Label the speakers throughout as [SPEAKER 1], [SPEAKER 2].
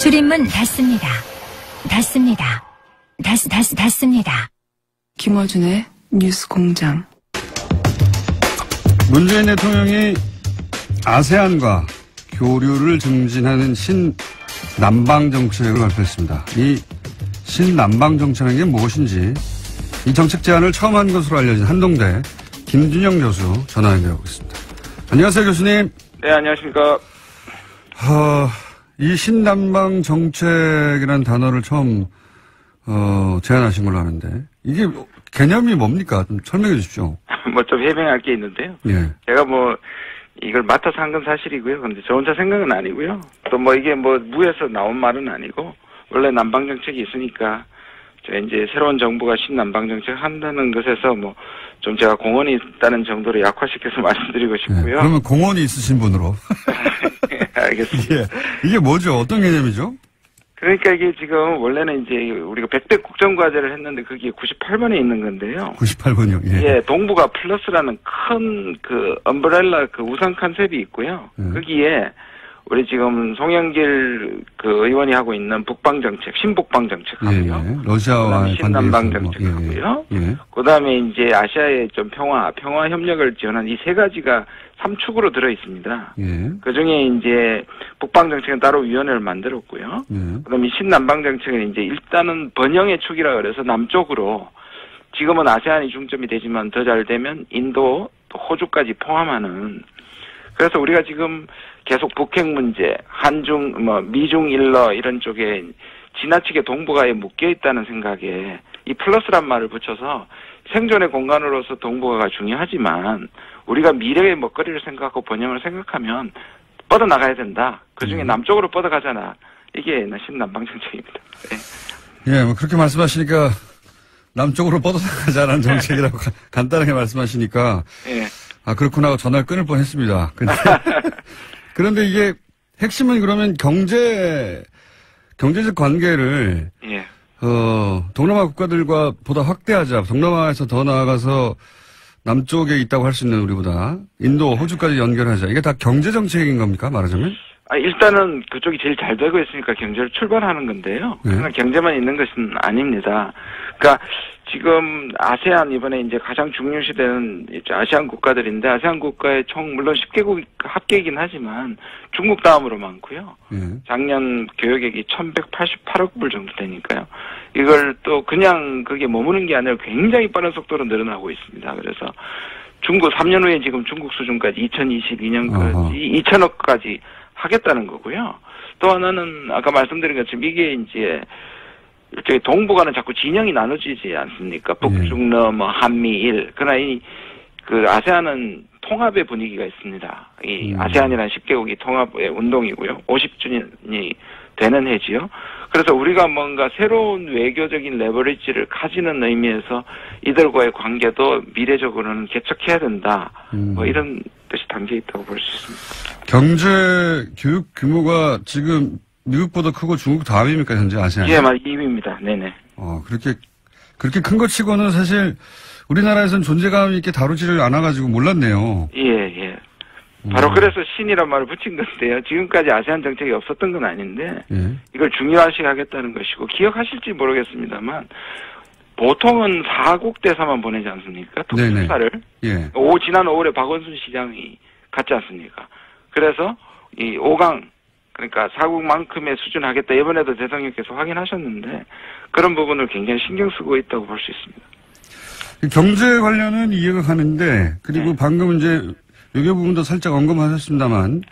[SPEAKER 1] 줄임문 닫습니다. 닫습니다. 닫습니다.
[SPEAKER 2] 김어준의 뉴스공장.
[SPEAKER 3] 문재인 대통령이 아세안과 교류를 증진하는 신남방 정책을 발표했습니다. 이 신남방 정책은 게 무엇인지 이 정책 제안을 처음 한 것으로 알려진 한동대 김준영 교수 전화 연결하고 있습니다. 안녕하세요, 교수님.
[SPEAKER 4] 네, 안녕하십니까.
[SPEAKER 3] 이 신남방 정책이라는 단어를 처음 제안하신 걸로 아는데 이게 개념이 뭡니까? 좀 설명해 주십시오.
[SPEAKER 4] 뭐 좀 해명할 게 있는데요.
[SPEAKER 3] 예.
[SPEAKER 4] 제가 뭐 이걸 맡아서 한 건 사실이고요. 근데 저 혼자 생각은 아니고요. 또 뭐 이게 뭐 무에서 나온 말은 아니고 원래 남방 정책이 있으니까 저 이제 새로운 정부가 신남방 정책 한다는 것에서 뭐 좀 제가 공헌이 있다는 정도로 약화시켜서 말씀드리고 싶고요.
[SPEAKER 3] 예. 그러면 공헌이 있으신 분으로.
[SPEAKER 4] 알겠습니다.
[SPEAKER 3] 이게 뭐죠? 어떤 개념이죠?
[SPEAKER 4] 그러니까 이게 지금 원래는 이제 우리가 100대 국정과제를 했는데 그게 98번에 있는 건데요.
[SPEAKER 3] 98번이요. 예.
[SPEAKER 4] 예, 동북아 플러스라는 큰 그 엄브렐라 그 우산 컨셉이 있고요. 거기에 우리 지금 송영길 그 의원이 하고 있는 북방 정책, 신북방 정책하고요.
[SPEAKER 3] 예, 예. 러시아와의
[SPEAKER 4] 신남방 정책하고요.
[SPEAKER 3] 예, 예.
[SPEAKER 4] 그다음에 이제 아시아의 좀 평화 협력을 지원한 이 세 가지가 3축으로 들어 있습니다.
[SPEAKER 3] 예.
[SPEAKER 4] 그 중에 이제 북방 정책은 따로 위원회를 만들었고요.
[SPEAKER 3] 예.
[SPEAKER 4] 그다음에 신남방 정책은 이제 일단은 번영의 축이라 그래서 남쪽으로 지금은 아세안이 중점이 되지만 더 잘 되면 인도, 또 호주까지 포함하는. 그래서 우리가 지금 계속 북핵 문제, 한중, 미중 일러 이런 쪽에 지나치게 동북아에 묶여 있다는 생각에 이 플러스란 말을 붙여서 생존의 공간으로서 동북아가 중요하지만 우리가 미래의 먹거리를 생각하고 번영을 생각하면 뻗어나가야 된다. 그중에 남쪽으로 뻗어가잖아. 이게 신남방 정책입니다. 네.
[SPEAKER 3] 예, 뭐 그렇게 말씀하시니까 남쪽으로 뻗어나가자라는 정책이라고 간단하게 말씀하시니까
[SPEAKER 4] 예.
[SPEAKER 3] 아, 그렇구나 하고 전화를 끊을 뻔 했습니다. 그런데 이게 핵심은 그러면 경제적 관계를
[SPEAKER 4] 예.
[SPEAKER 3] 동남아 국가들과 보다 확대하자. 동남아에서 더 나아가서 남쪽에 있다고 할 수 있는 우리보다 인도, 호주까지 연결하자. 이게 다 경제 정책인 겁니까? 말하자면?
[SPEAKER 4] 일단은 그쪽이 제일 잘 되고 있으니까 경제를 출발하는 건데요.
[SPEAKER 3] 네.
[SPEAKER 4] 그냥 경제만 있는 것은 아닙니다. 그러니까 지금 아세안 이번에 이제 가장 중요시되는 아시안 국가들인데 아세안 국가의 총 물론 10개국 합계이긴 하지만 중국 다음으로 많고요. 작년 교역액이 1,188억 불 정도 되니까요. 이걸 또 그냥 그게 머무는 게 아니라 굉장히 빠른 속도로 늘어나고 있습니다. 그래서 중국 3년 후에 지금 중국 수준까지 2022년까지 2천억까지 하겠다는 거고요. 또 하나는 아까 말씀드린 것처럼 이게 이제 일종의 동북아는 자꾸 진영이 나눠지지 않습니까? 북중러, 한미일. 그러나 그 아세안은 통합의 분위기가 있습니다. 이 아세안이라는 10개국이 통합의 운동이고요. 50주년이 되는 해지요. 그래서 우리가 뭔가 새로운 외교적인 레버리지를 가지는 의미에서 이들과의 관계도 미래적으로는 개척해야 된다. 뭐 이런 뜻이 담겨 있다고 볼 수 있습니다.
[SPEAKER 3] 경제 교육 규모가 지금 미국보다 크고 중국 다음입니까, 현재 아세안?
[SPEAKER 4] 예, 2위입니다. 네네.
[SPEAKER 3] 그렇게 큰 것 치고는 사실 우리나라에서는 존재감 있게 다루지를 않아가지고 몰랐네요.
[SPEAKER 4] 예. 바로 그래서 신이란 말을 붙인 건데요. 지금까지 아세안 정책이 없었던 건 아닌데 이걸 중요시하겠다는 것이고 기억하실지 모르겠습니다만 보통은 4국 대사만 보내지 않습니까? 특수사를.
[SPEAKER 3] 예.
[SPEAKER 4] 지난 5월에 박원순 시장이 갔지 않습니까? 그래서 이 5강 그러니까 4국만큼의 수준 하겠다. 이번에도 대통령께서 확인하셨는데 그런 부분을 굉장히 신경 쓰고 있다고 볼 수 있습니다.
[SPEAKER 3] 경제 관련은 이해가 가는데 그리고 방금 이제 외교 부분도 살짝 언급하셨습니다만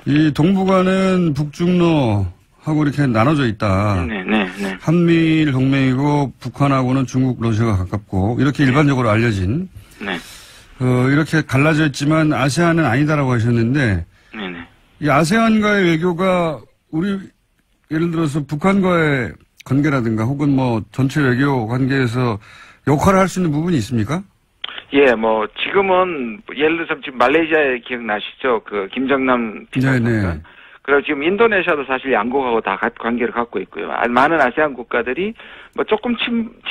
[SPEAKER 3] 이 동북아는 북중러하고 이렇게 나눠져 있다. 한미일 동맹이고 북한하고는 중국, 러시아가 가깝고 이렇게 일반적으로 알려진 이렇게 갈라져 있지만 아세안은 아니다라고 하셨는데 이 아세안과의 외교가 우리 예를 들어서 북한과의 관계라든가 혹은 뭐 전체 외교 관계에서 역할을 할 수 있는 부분이 있습니까?
[SPEAKER 4] 예, 뭐 지금은 예를 들어서 지금 말레이시아에 기억나시죠? 그 김정남 비서관. 그리고 지금 인도네시아도 사실 양국하고 다 관계를 갖고 있고요. 많은 아세안 국가들이 뭐 조금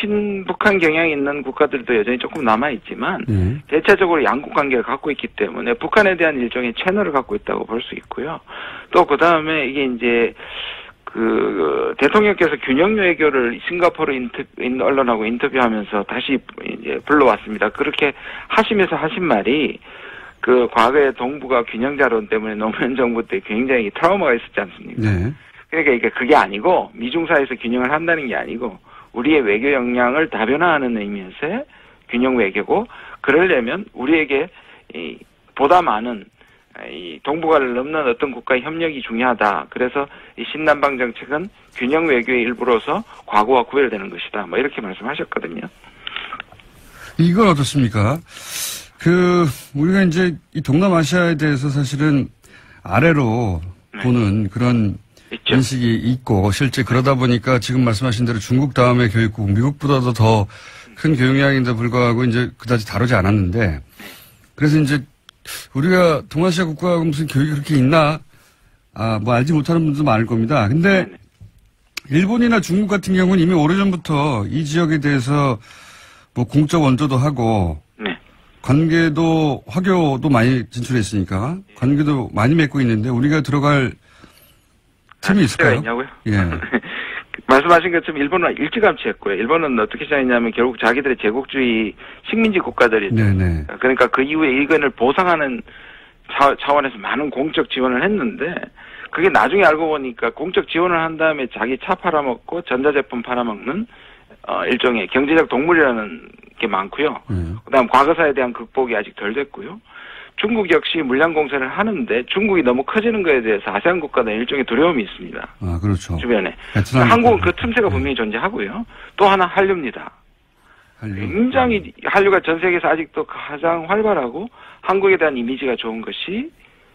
[SPEAKER 4] 친북한 경향이 있는 국가들도 여전히 조금 남아있지만 대체적으로 양국 관계를 갖고 있기 때문에 북한에 대한 일종의 채널을 갖고 있다고 볼 수 있고요. 또 그 다음에 이게 이제 대통령께서 균형 외교를 싱가포르 언론하고 인터뷰하면서 다시 이제 불러왔습니다. 그렇게 하시면서 하신 말이 과거에 동북아 균형 자론 때문에 노무현 정부 때 굉장히 트라우마가 있었지 않습니까?
[SPEAKER 3] 네.
[SPEAKER 4] 그러니까 그게 아니고 미중 사이에서 균형을 한다는 게 아니고 우리의 외교 역량을 다변화하는 의미에서의 균형 외교고 그러려면 우리에게 보다 많은 이 동북아를 넘는 어떤 국가의 협력이 중요하다. 그래서 이 신남방 정책은 균형 외교의 일부로서 과거와 구별되는 것이다. 뭐 이렇게 말씀하셨거든요.
[SPEAKER 3] 이건 어떻습니까? 우리가 이제 이 동남아시아에 대해서 사실은 아래로 보는 그런 있죠. 인식이 있고 실제 그러다 보니까 지금 말씀하신 대로 중국 다음에 교육국, 미국보다도 더 큰 교육량인데 불구하고 이제 그다지 다루지 않았는데 그래서 이제 우리가 동아시아 국가가 무슨 교육이 그렇게 있나? 뭐 알지 못하는 분들도 많을 겁니다. 근데 일본이나 중국 같은 경우는 이미 오래전부터 이 지역에 대해서 뭐 공적 원조도 하고 관계도 화교도 많이 진출했으니까 관계도 많이 맺고 있는데 우리가 들어갈 틈이 있을까요?
[SPEAKER 4] 있냐고요?
[SPEAKER 3] 예.
[SPEAKER 4] 말씀하신 것처럼 일본은 일찌감치 했고요. 일본은 어떻게 시작했냐면 결국 자기들의 제국주의 식민지 국가들이죠.
[SPEAKER 3] 네네.
[SPEAKER 4] 그러니까 그 이후에 이건을 보상하는 차원에서 많은 공적 지원을 했는데 그게 나중에 알고 보니까 공적 지원을 한 다음에 자기 차 팔아먹고 전자제품 팔아먹는 일종의 경제적 동물이라는 게 많고요. 그다음 과거사에 대한 극복이 아직 덜 됐고요. 중국 역시 물량 공세를 하는데 중국이 너무 커지는 것에 대해서 아세안 국가는 일종의 두려움이 있습니다.
[SPEAKER 3] 그렇죠.
[SPEAKER 4] 주변에. 한국은 그 틈새가 분명히 존재하고요. 또 하나 한류입니다. 굉장히 한류가 전 세계에서 아직도 가장 활발하고 한국에 대한 이미지가 좋은 것이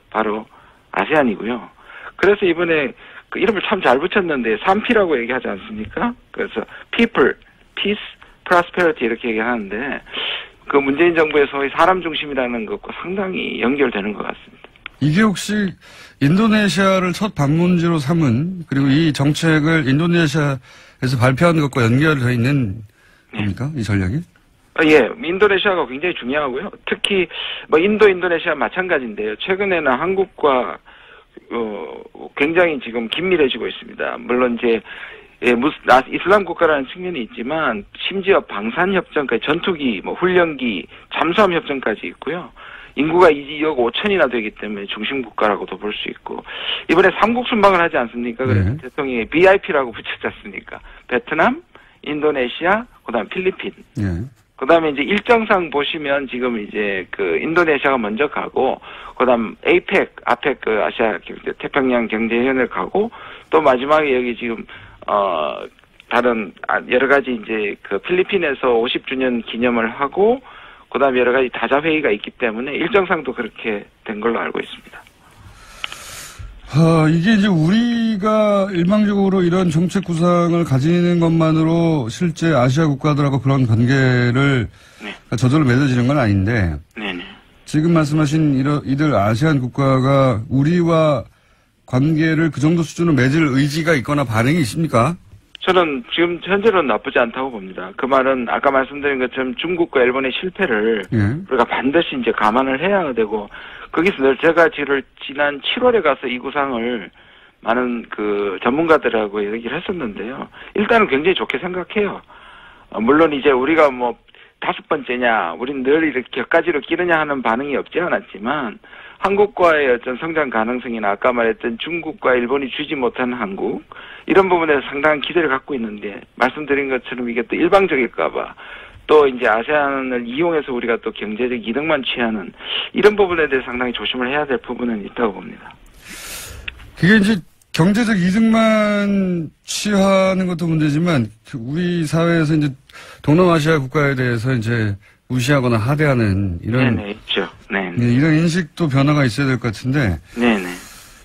[SPEAKER 4] 바로 아세안이고요. 그래서 이번에 그 이름을 참 잘 붙였는데 3P라고 얘기하지 않습니까? 그래서 People, Peace, Prosperity 이렇게 얘기하는데 그 문재인 정부의 소위 사람 중심이라는 것과 상당히 연결되는 것 같습니다.
[SPEAKER 3] 이게 혹시 인도네시아를 첫 방문지로 삼은 그리고 이 정책을 인도네시아에서 발표한 것과 연결되어 있는 겁니까? 이 전략이?
[SPEAKER 4] 예, 인도네시아가 굉장히 중요하고요. 특히 뭐 인도네시아 마찬가지인데요. 최근에는 한국과 굉장히 지금 긴밀해지고 있습니다. 물론 이제 이슬람 국가라는 측면이 있지만 심지어 방산협정까지 전투기, 훈련기, 잠수함 협정까지 있고요. 인구가 2억 5천이나 되기 때문에 중심 국가라고도 볼 수 있고 이번에 삼국 순방을 하지 않습니까? 그래서 대통령이 BIP라고 붙였지 않습니까? 베트남, 인도네시아, 그다음 필리핀. 그다음에 이제 일정상 보시면 지금 이제 인도네시아가 먼저 가고 그다음 APEC 아시아 태평양 경제위원회 가고 또 마지막에 여기 지금 다른 여러 가지 이제 필리핀에서 50주년 기념을 하고 그다음 여러 가지 다자 회의가 있기 때문에 일정상도 그렇게 된 걸로 알고 있습니다.
[SPEAKER 3] 이게 이제 우리가 일방적으로 이런 정책 구상을 가지는 것만으로 실제 아시아 국가들하고 그런 관계를 저절로 맺어지는 건 아닌데 지금 말씀하신 이들 아시안 국가가 우리와 관계를 그 정도 수준으로 맺을 의지가 있거나 반응이 있습니까?
[SPEAKER 4] 저는 지금 현재로는 나쁘지 않다고 봅니다. 그 말은 아까 말씀드린 것처럼 중국과 일본의 실패를 우리가 반드시 이제 감안을 해야 되고 거기서 늘 제가 지난 7월에 가서 이 구상을 많은 전문가들하고 얘기를 했었는데요. 일단은 굉장히 좋게 생각해요. 물론 이제 우리가 5번째냐, 우린 늘 이렇게 격가지로 끼느냐 하는 반응이 없지 않았지만 한국과의 어떤 성장 가능성이나 아까 말했던 중국과 일본이 주지 못한 한국 이런 부분에서 상당한 기대를 갖고 있는데 말씀드린 것처럼 이게 또 일방적일까봐 또 이제 아세안을 이용해서 우리가 또 경제적 이득만 취하는 이런 부분에 대해서 상당히 조심을 해야 될 부분은 있다고 봅니다.
[SPEAKER 3] 그게 이제 경제적 이득만 취하는 것도 문제지만 이리 사회에서 이제 동남아시아 국가에 대해서 이제 무시하거나 하대하는 이런
[SPEAKER 4] 있죠.
[SPEAKER 3] 이런 인식도 변화가 있어야 될 것 같은데.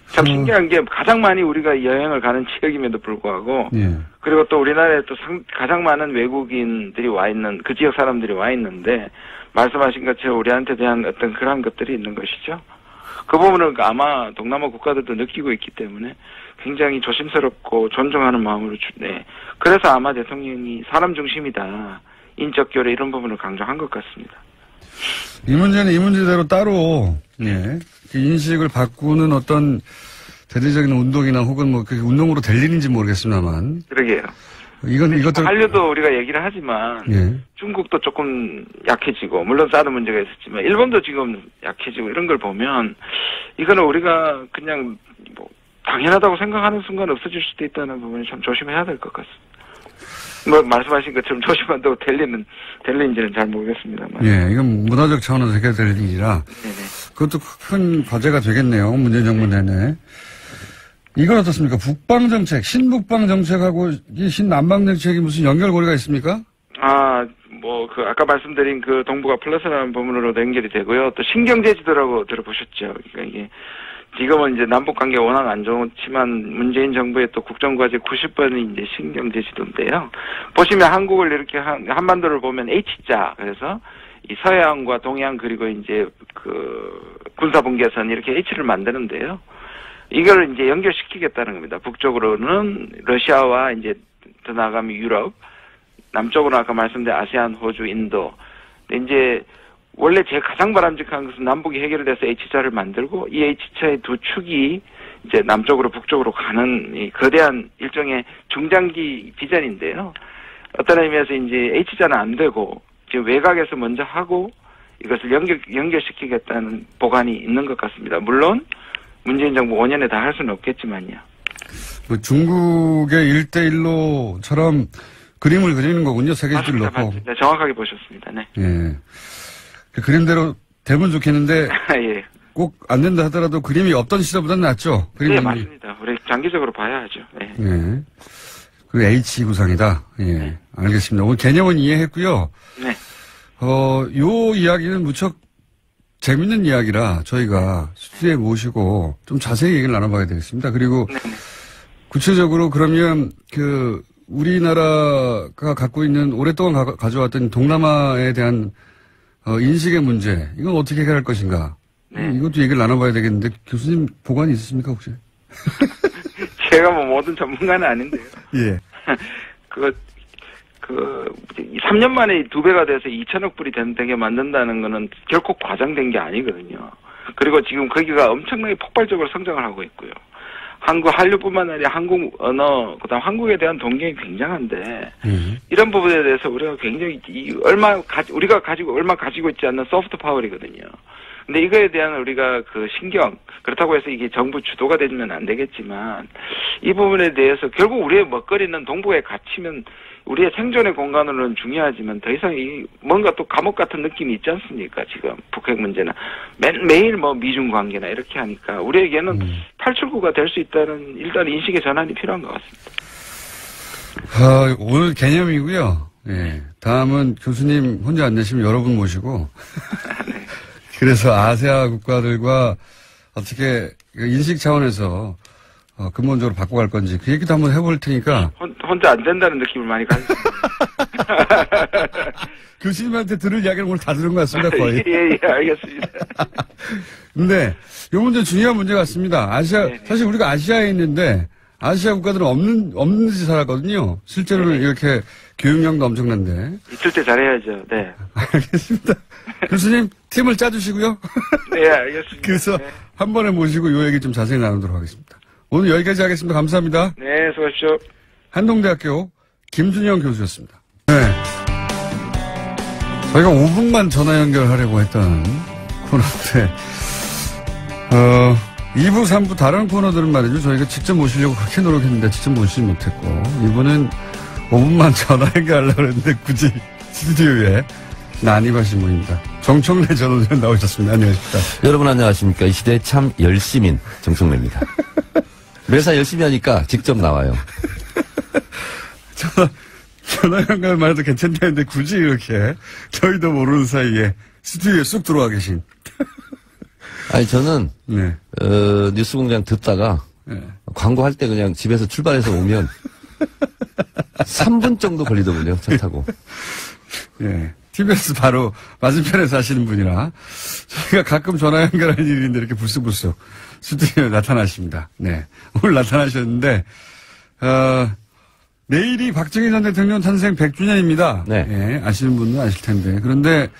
[SPEAKER 4] 참 신기한 게 가장 많이 우리가 여행을 가는 지역임에도 불구하고 그리고 또 우리나라에 또 가장 많은 외국인들이 와 있는 그 지역 사람들이 와 있는데 말씀하신 것처럼 우리한테 대한 어떤 그런 것들이 있는 것이죠. 그 부분을 아마 동남아 국가들도 느끼고 있기 때문에 굉장히 조심스럽고 존중하는 마음으로 그래서 아마 대통령이 사람 중심이다. 인적 교류 이런 부분을 강조한 것 같습니다. 이
[SPEAKER 3] 문제는 이 문제대로 따로 인식을 바꾸는 어떤 대대적인 운동이나 혹은 뭐 그게 운동으로 될 일인지 모르겠습니다만.
[SPEAKER 4] 그러게요.
[SPEAKER 3] 이것도
[SPEAKER 4] 한류도 우리가 얘기를 하지만
[SPEAKER 3] 예.
[SPEAKER 4] 중국도 조금 약해지고 물론 사드 문제가 있었지만 일본도 지금 약해지고 이런 걸 보면 이거는 우리가 그냥 뭐 당연하다고 생각하는 순간 없어질 수도 있다는 부분이 참 조심해야 될 것 같습니다. 뭐 말씀하신 것처럼 조심한다고 될는지는 잘 모르겠습니다만.
[SPEAKER 3] 예, 이건 문화적 차원에서 해결될 일이라
[SPEAKER 4] 네네.
[SPEAKER 3] 그것도 큰 과제가 되겠네요. 문재인 정부 내내. 이건 어떻습니까? 북방 정책, 신북방 정책하고 이 신남방 정책이 무슨 연결고리가 있습니까?
[SPEAKER 4] 아까 말씀드린 그 동북아 플러스라는 부분으로도 연결이 되고요. 또 신경제지도라고 들어보셨죠? 그러니까 이게 지금은 이제 남북 관계가 워낙 안 좋지만 문재인 정부의 또 국정과제 90번이 이제 신경제지도인데요. 보시면 한국을 이렇게 한반도를 보면 H자, 그래서 이 서해안과 동해안 그리고 이제 그 군사분계선 이렇게 H를 만드는데요. 이걸 이제 연결시키겠다는 겁니다. 북쪽으로는 러시아와 이제 더 나가면 유럽, 남쪽으로는 아까 말씀드린 아세안, 호주, 인도. 근데 이제 원래 제일 가장 바람직한 것은 남북이 해결돼서 H자를 만들고 이 H자의 두 축이 이제 남쪽으로 북쪽으로 가는 이 거대한 일종의 중장기 비전인데요. 어떤 의미에서 이제 H자는 안 되고 지금 외곽에서 먼저 하고 이것을 연결시키겠다는 보관이 있는 것 같습니다. 물론 문재인 정부 5년에 다 할 수는 없겠지만요.
[SPEAKER 3] 뭐 중국의 1대1로처럼 그림을 그리는 거군요. 세계지를 놓고.
[SPEAKER 4] 맞습니다. 정확하게 보셨습니다. 네.
[SPEAKER 3] 예. 그 그림대로 되면 좋겠는데
[SPEAKER 4] 예.
[SPEAKER 3] 꼭 안 된다 하더라도 그림이 없던 시절보다는 낫죠.
[SPEAKER 4] 네, 맞습니다. 우리 장기적으로 봐야죠. 네.
[SPEAKER 3] 예. 그 H 구상이다. 예.
[SPEAKER 4] 네.
[SPEAKER 3] 알겠습니다. 오늘 개념은 이해했고요.
[SPEAKER 4] 네.
[SPEAKER 3] 요 이야기는 무척 재밌는 이야기라 저희가 스튜디오에 모시고 좀 자세히 얘기를 나눠봐야 되겠습니다. 그리고
[SPEAKER 4] 네.
[SPEAKER 3] 구체적으로 그러면 그 우리나라가 갖고 있는 오랫동안 가져왔던 동남아에 대한 인식의 문제 이건 어떻게 해결할 것인가?
[SPEAKER 4] 네.
[SPEAKER 3] 이것도 얘기를 나눠봐야 되겠는데 교수님 보관이 있으십니까 혹시?
[SPEAKER 4] 제가 뭐 모든 전문가는 아닌데요.
[SPEAKER 3] 예.
[SPEAKER 4] 3년 만에 2배가 돼서 2천억 불이 되게 만든다는 거는 결코 과장된 게 아니거든요. 그리고 지금 거기가 엄청나게 폭발적으로 성장을 하고 있고요. 한류뿐만 아니라 한국 언어, 그다음 한국에 대한 동경이 굉장한데, 이런 부분에 대해서 우리가 굉장히, 우리가 얼마 가지고 있지 않는 소프트 파워이거든요. 근데 이거에 대한 우리가 그 신경, 그렇다고 해서 이게 정부 주도가 되면 안 되겠지만, 이 부분에 대해서 결국 우리의 먹거리는 동북에 갇히면 우리의 생존의 공간으로는 중요하지만 더 이상 뭔가 또 감옥 같은 느낌이 있지 않습니까? 지금 북핵 문제나 매일 뭐 미중 관계나 이렇게 하니까 우리에게는 탈출구가 될 수 있다는 일단 인식의 전환이 필요한 것 같습니다.
[SPEAKER 3] 오늘 개념이고요. 예. 다음은 교수님 혼자 안 되시면 여러분 모시고
[SPEAKER 4] 네.
[SPEAKER 3] 그래서 아세아 국가들과 어떻게 인식 차원에서 근본적으로 바꿔갈 건지 그 얘기도 한번 해볼 테니까.
[SPEAKER 4] 혼자 안 된다는 느낌을 많이 가졌습니다.
[SPEAKER 3] 교수님한테 들을 이야기를 오늘 다 들은 것 같습니다, 거의.
[SPEAKER 4] 예, 알겠습니다.
[SPEAKER 3] 근데 이 문제 중요한 문제 같습니다. 사실 우리가 아시아에 있는데 아시아 국가들은 없는 듯이 살았거든요. 실제로는 이렇게 교육량도 엄청난데.
[SPEAKER 4] 있을 때 잘해야죠. 네.
[SPEAKER 3] 알겠습니다. 교수님 팀을 짜주시고요.
[SPEAKER 4] 네, 알겠습니다.
[SPEAKER 3] 그래서 한 번에 모시고 이 얘기 좀 자세히 나누도록 하겠습니다. 오늘 여기까지 하겠습니다. 감사합니다.
[SPEAKER 4] 네, 수고하십시오.
[SPEAKER 3] 한동대학교 김준영 교수였습니다. 네. 저희가 5분만 전화 연결하려고 했던 코너인데, 2부, 3부 다른 코너들은 말이죠. 저희가 직접 모시려고 그렇게 노력했는데 직접 모시지 못했고, 이번엔 5분만 전화 연결하려고 했는데 굳이 스튜디오에 난입하신 분입니다. 정청래 전 의원 나오셨습니다. 안녕하십니까.
[SPEAKER 5] 여러분 안녕하십니까. 이 시대에 참 열심인 정청래입니다. 매사 열심히 하니까 직접 나와요.
[SPEAKER 3] 전화 연결만 해도 괜찮다는데 굳이 이렇게 저희도 모르는 사이에 스튜디오에 쑥 들어와 계신.
[SPEAKER 5] 아니 저는
[SPEAKER 3] 네.
[SPEAKER 5] 뉴스공장 듣다가
[SPEAKER 3] 네.
[SPEAKER 5] 광고할 때 그냥 집에서 출발해서 오면 3분 정도 걸리더군요. 차 타고.
[SPEAKER 3] 네. TBS 바로 맞은편에 사시는 분이라 저희가 가끔 전화 연결하는 일인데 이렇게 불쑥불쑥 스튜디오에 나타나십니다. 네. 오늘 나타나셨는데 내일이 박정희 전 대통령 탄생 100주년입니다.
[SPEAKER 5] 네.
[SPEAKER 3] 네. 아시는 분은 아실 텐데. 그런데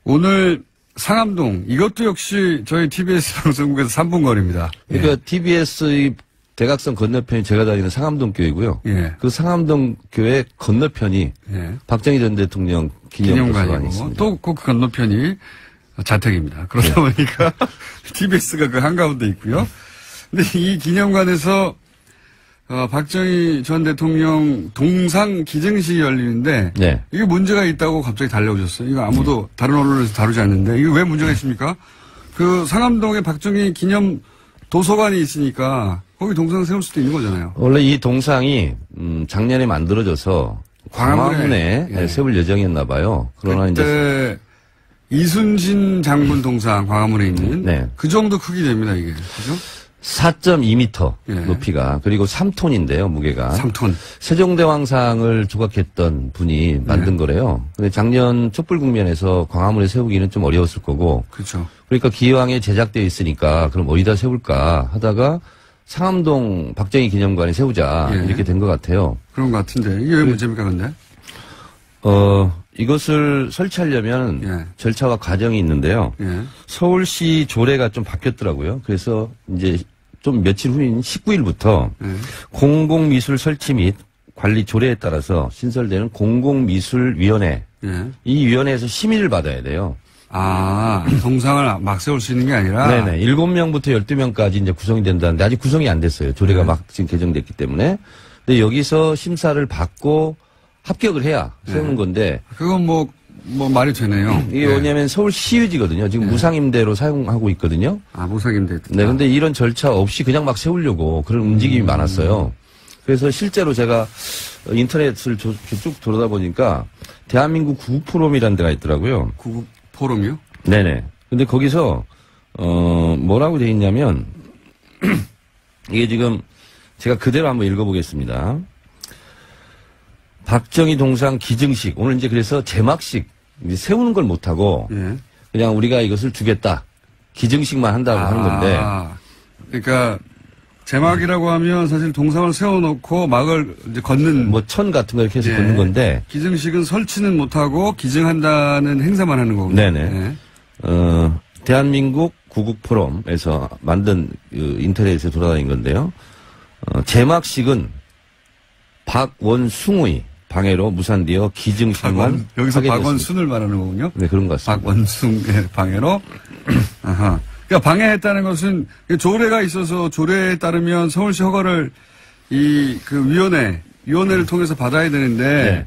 [SPEAKER 3] 오늘 상암동 이것도 역시 저희 TBS 방송국에서 3분 거리입니다.
[SPEAKER 5] 그러니까
[SPEAKER 3] 예.
[SPEAKER 5] TBS의 대각선 건너편이 제가 다니는 상암동 교회고요.
[SPEAKER 3] 예.
[SPEAKER 5] 그 상암동 교회 건너편이
[SPEAKER 3] 예.
[SPEAKER 5] 박정희 전 대통령 기념관이 있습니다.
[SPEAKER 3] 또 그 건너편이 자택입니다. 그러다 보니까 TBS가 그 한가운데 있고요. 근데 이 기념관에서 박정희 전 대통령 동상 기증식이 열리는데
[SPEAKER 5] 네.
[SPEAKER 3] 이게 문제가 있다고 갑자기 달려오셨어요. 이거 아무도 다른 언론에서 다루지 않는데 이게 왜 문제가 있습니까? 그 상암동에 박정희 기념 도서관이 있으니까 거기 동상 세울 수도 있는 거잖아요.
[SPEAKER 5] 원래 이 동상이 작년에 만들어져서 광화문에
[SPEAKER 3] 예.
[SPEAKER 5] 세울 예정이었나 봐요. 그러나
[SPEAKER 3] 그때
[SPEAKER 5] 이제
[SPEAKER 3] 이순신 장군 동상 광화문에 있는
[SPEAKER 5] 네.
[SPEAKER 3] 그 정도 크기 됩니다 이게. 그죠?
[SPEAKER 5] 4.2m
[SPEAKER 3] 예.
[SPEAKER 5] 높이가 그리고 3톤인데요 무게가
[SPEAKER 3] 3톤.
[SPEAKER 5] 세종대왕상을 조각했던 분이 만든 거래요. 근데 작년 촛불 국면에서 광화문에 세우기는 좀 어려웠을 거고
[SPEAKER 3] 그렇죠.
[SPEAKER 5] 그러니까 기왕에 제작되어 있으니까 그럼 어디다 세울까 하다가 상암동 박정희 기념관에 세우자
[SPEAKER 3] 예.
[SPEAKER 5] 이렇게 된 것 같아요.
[SPEAKER 3] 그런 것 같은데 이게 왜 문제입니까 근데?
[SPEAKER 5] 이것을 설치하려면
[SPEAKER 3] 예.
[SPEAKER 5] 절차와 과정이 있는데요.
[SPEAKER 3] 예.
[SPEAKER 5] 서울시 조례가 좀 바뀌었더라고요. 그래서 이제 좀 며칠 후인 19일부터
[SPEAKER 3] 예.
[SPEAKER 5] 공공미술 설치 및 관리 조례에 따라서 신설되는 공공미술위원회
[SPEAKER 3] 예.
[SPEAKER 5] 이 위원회에서 심의를 받아야 돼요.
[SPEAKER 3] 아, 동상을 막 세울 수 있는 게 아니라.
[SPEAKER 5] 네네. 7명부터 12명까지 이제 구성이 된다는데 아직 구성이 안 됐어요. 조례가
[SPEAKER 3] 네.
[SPEAKER 5] 막 지금 개정됐기 때문에. 근데 여기서 심사를 받고 합격을 해야 세우는 건데
[SPEAKER 3] 그건 뭐 말이 되네요.
[SPEAKER 5] 이게 뭐냐면 서울시유지거든요. 지금 무상임대로 사용하고 있거든요.
[SPEAKER 3] 아, 무상임대.
[SPEAKER 5] 네, 근데 이런 절차 없이 그냥 막 세우려고 그런 움직임이 많았어요. 그래서 실제로 제가 인터넷을 쭉 돌아다 보니까 대한민국 구국포럼이라는 데가 있더라고요.
[SPEAKER 3] 구국 포럼이요?
[SPEAKER 5] 네네. 근데 거기서, 뭐라고 돼 있냐면, 이게 지금 제가 그대로 한번 읽어보겠습니다. 박정희 동상 기증식. 오늘 이제 그래서 제막식. 이제 세우는 걸 못하고,
[SPEAKER 3] 예.
[SPEAKER 5] 그냥 우리가 이것을 주겠다. 기증식만 한다고 하는 건데.
[SPEAKER 3] 그러니까, 제막이라고 하면 사실 동상을 세워놓고 막을 이제 걷는.
[SPEAKER 5] 뭐 천 같은 거 이렇게 해서
[SPEAKER 3] 예.
[SPEAKER 5] 걷는 건데.
[SPEAKER 3] 기증식은 설치는 못하고 기증한다는 행사만 하는 거군요.
[SPEAKER 5] 네네.
[SPEAKER 3] 예.
[SPEAKER 5] 대한민국 구국포럼에서 만든 그 인터넷에 돌아다닌 건데요. 제막식은 박원숭의 방해로 무산되어 기증식만
[SPEAKER 3] 여기서
[SPEAKER 5] 하게 됐습니다.
[SPEAKER 3] 박원순을 말하는 거군요.
[SPEAKER 5] 네, 그런 것 같습니다.
[SPEAKER 3] 박원순의 방해로. 아하. 그러니까 방해했다는 것은 조례가 있어서 조례에 따르면 서울시 허가를 그 위원회를 통해서 받아야 되는데
[SPEAKER 5] 네.